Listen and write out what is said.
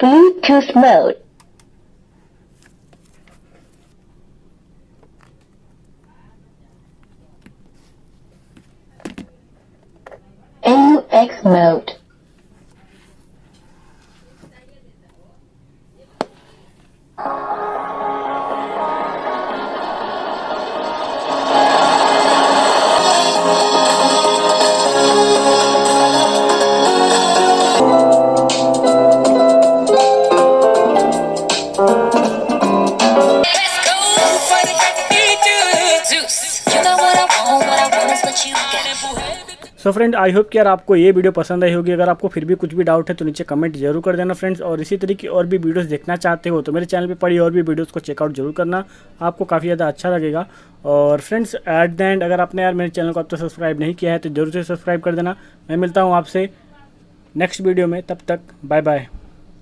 Bluetooth mode. AUX mode. So friend, I hope कि यार आपको ये वीडियो पसंद आई होगी। अगर आपको फिर भी कुछ भी डाउट है तो नीचे कमेंट जरूर कर देना फ्रेंड्स। और इसी तरीके की और भी वीडियोस देखना चाहते हो तो मेरे चैनल पे पड़ी और भी वीडियोस को चेकआउट जरूर करना, आपको काफ़ी ज़्यादा अच्छा लगेगा। और फ्रेंड्स, एट द एंड अगर आपने यार मेरे चैनल को अब तक सब्सक्राइब नहीं किया है तो जरूर से सब्सक्राइब कर देना। मैं मिलता हूँ आपसे नेक्स्ट वीडियो में, तब तक बाय बाय।